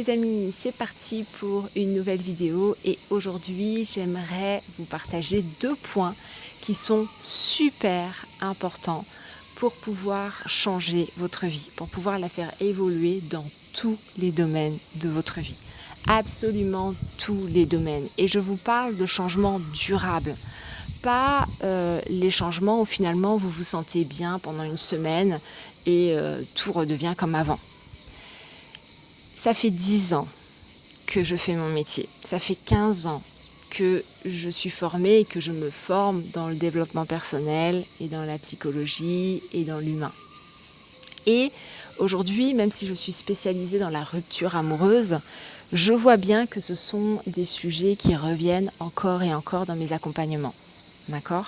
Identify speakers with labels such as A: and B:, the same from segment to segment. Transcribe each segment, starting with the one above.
A: les amis, c'est parti pour une nouvelle vidéo et aujourd'hui j'aimerais vous partager 2 points qui sont super importants pour pouvoir changer votre vie, pour pouvoir la faire évoluer dans tous les domaines de votre vie. Absolument tous les domaines. Et je vous parle de changements durables. Pas les changements où finalement vous vous sentez bien pendant une semaine et tout redevient comme avant. Ça fait 10 ans que je fais mon métier. Ça fait 15 ans que je suis formée et que je me forme dans le développement personnel et dans la psychologie et dans l'humain. Et aujourd'hui, même si je suis spécialisée dans la rupture amoureuse, je vois bien que ce sont des sujets qui reviennent encore et encore dans mes accompagnements. D'accord ?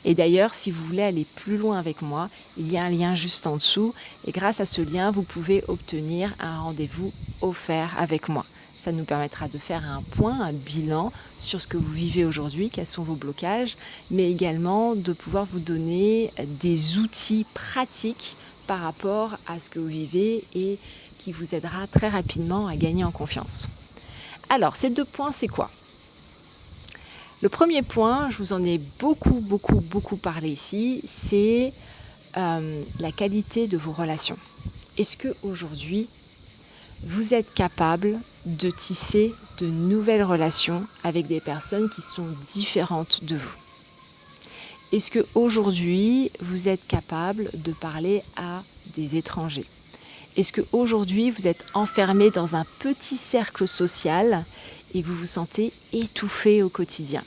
A: Et d'ailleurs, si vous voulez aller plus loin avec moi, il y a un lien juste en dessous. Et grâce à ce lien, vous pouvez obtenir un rendez-vous offert avec moi. Ça nous permettra de faire un point, un bilan sur ce que vous vivez aujourd'hui, quels sont vos blocages, mais également de pouvoir vous donner des outils pratiques par rapport à ce que vous vivez et qui vous aidera très rapidement à gagner en confiance. Alors, ces 2 points, c'est quoi ? Le premier point, je vous en ai beaucoup parlé ici, c'est la qualité de vos relations. Est-ce qu'aujourd'hui, vous êtes capable de tisser de nouvelles relations avec des personnes qui sont différentes de vous ? Est-ce qu'aujourd'hui, vous êtes capable de parler à des étrangers ? Est-ce qu'aujourd'hui, vous êtes enfermé dans un petit cercle social et vous vous sentez étouffé au quotidien ?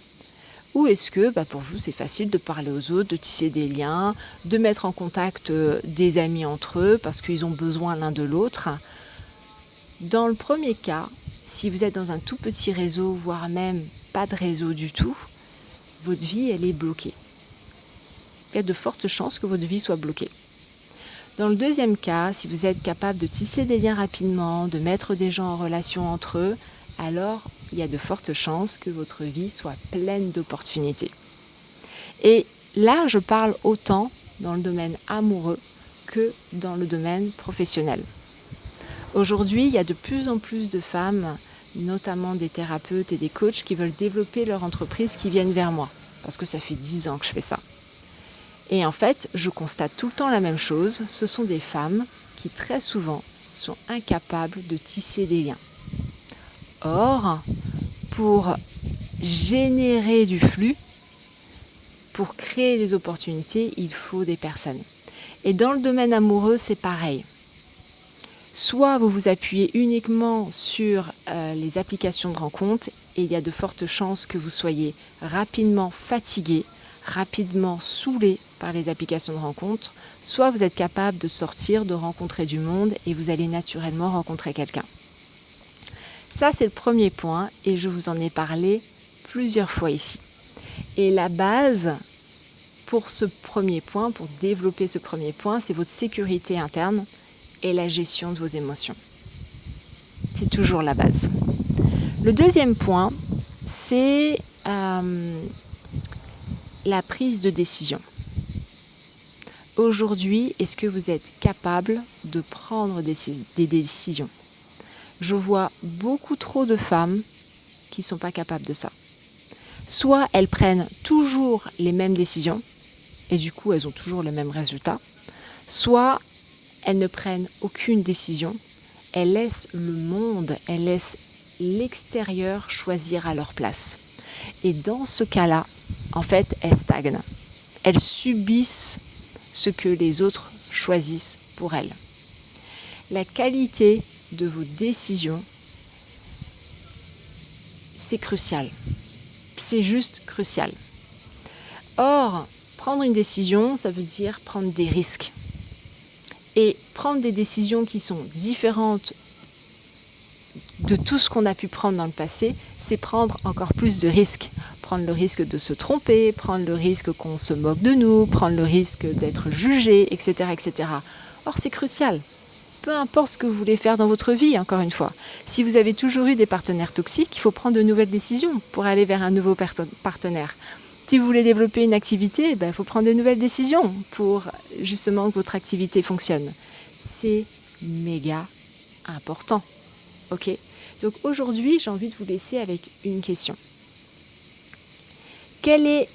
A: Ou est-ce que pour vous, c'est facile de parler aux autres, de tisser des liens, de mettre en contact des amis entre eux parce qu'ils ont besoin l'un de l'autre ? Dans le premier cas, si vous êtes dans un tout petit réseau, voire même pas de réseau du tout, votre vie, elle est bloquée. Il y a de fortes chances que votre vie soit bloquée. Dans le deuxième cas, si vous êtes capable de tisser des liens rapidement, de mettre des gens en relation entre eux, alors il y a de fortes chances que votre vie soit pleine d'opportunités. Et là, je parle autant dans le domaine amoureux que dans le domaine professionnel. Aujourd'hui, il y a de plus en plus de femmes, notamment des thérapeutes et des coachs, qui veulent développer leur entreprise, qui viennent vers moi, parce que ça fait 10 ans que je fais ça. Et en fait, je constate tout le temps la même chose, ce sont des femmes qui très souvent sont incapables de tisser des liens. Or, pour générer du flux, pour créer des opportunités, il faut des personnes. Et dans le domaine amoureux, c'est pareil. Soit vous vous appuyez uniquement sur les applications de rencontres et il y a de fortes chances que vous soyez rapidement fatigué, rapidement saoulé par les applications de rencontres, soit vous êtes capable de sortir, de rencontrer du monde et vous allez naturellement rencontrer quelqu'un. Ça, c'est le premier point et je vous en ai parlé plusieurs fois ici. Et la base pour ce premier point, pour développer ce premier point, c'est votre sécurité interne et la gestion de vos émotions. C'est toujours la base. Le deuxième point, c'est la prise de décision. Aujourd'hui, est-ce que vous êtes capable de prendre des décisions ? Je vois beaucoup trop de femmes qui ne sont pas capables de ça. Soit elles prennent toujours les mêmes décisions et du coup elles ont toujours le même résultat, soit elles ne prennent aucune décision, elles laissent le monde, elles laissent l'extérieur choisir à leur place. Et dans ce cas-là, en fait, elles stagnent. Elles subissent ce que les autres choisissent pour elles. La qualité de vos décisions, c'est crucial. C'est juste crucial. Or, prendre une décision, ça veut dire prendre des risques. Et prendre des décisions qui sont différentes de tout ce qu'on a pu prendre dans le passé, c'est prendre encore plus de risques. Prendre le risque de se tromper, prendre le risque qu'on se moque de nous, prendre le risque d'être jugé, etc., etc. Or, c'est crucial. Peu importe ce que vous voulez faire dans votre vie, encore une fois. Si vous avez toujours eu des partenaires toxiques, il faut prendre de nouvelles décisions pour aller vers un nouveau partenaire. Si vous voulez développer une activité, il faut prendre de nouvelles décisions pour justement que votre activité fonctionne. C'est méga important. Ok? Donc aujourd'hui, j'ai envie de vous laisser avec une question. Quelle est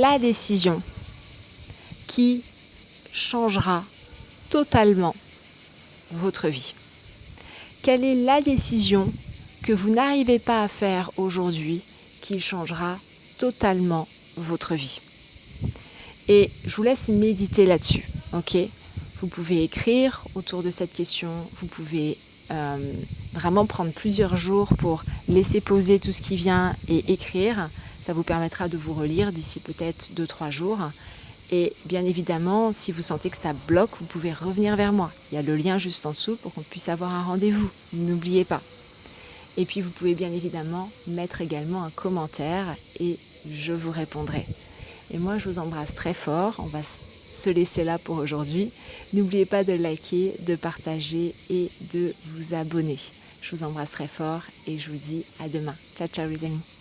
A: la décision qui changera totalement votre vie? Quelle est la décision que vous n'arrivez pas à faire aujourd'hui qui changera totalement votre vie? Et je vous laisse méditer là-dessus, ok? Vous pouvez écrire autour de cette question, vous pouvez vraiment prendre plusieurs jours pour laisser poser tout ce qui vient et écrire. Ça vous permettra de vous relire d'ici peut-être 2-3 jours. Et bien évidemment, si vous sentez que ça bloque, vous pouvez revenir vers moi. Il y a le lien juste en dessous pour qu'on puisse avoir un rendez-vous. N'oubliez pas. Et puis vous pouvez bien évidemment mettre également un commentaire et je vous répondrai. Et moi, je vous embrasse très fort. On va se laisser là pour aujourd'hui. N'oubliez pas de liker, de partager et de vous abonner. Je vous embrasse très fort et je vous dis à demain. Ciao, ciao les amis.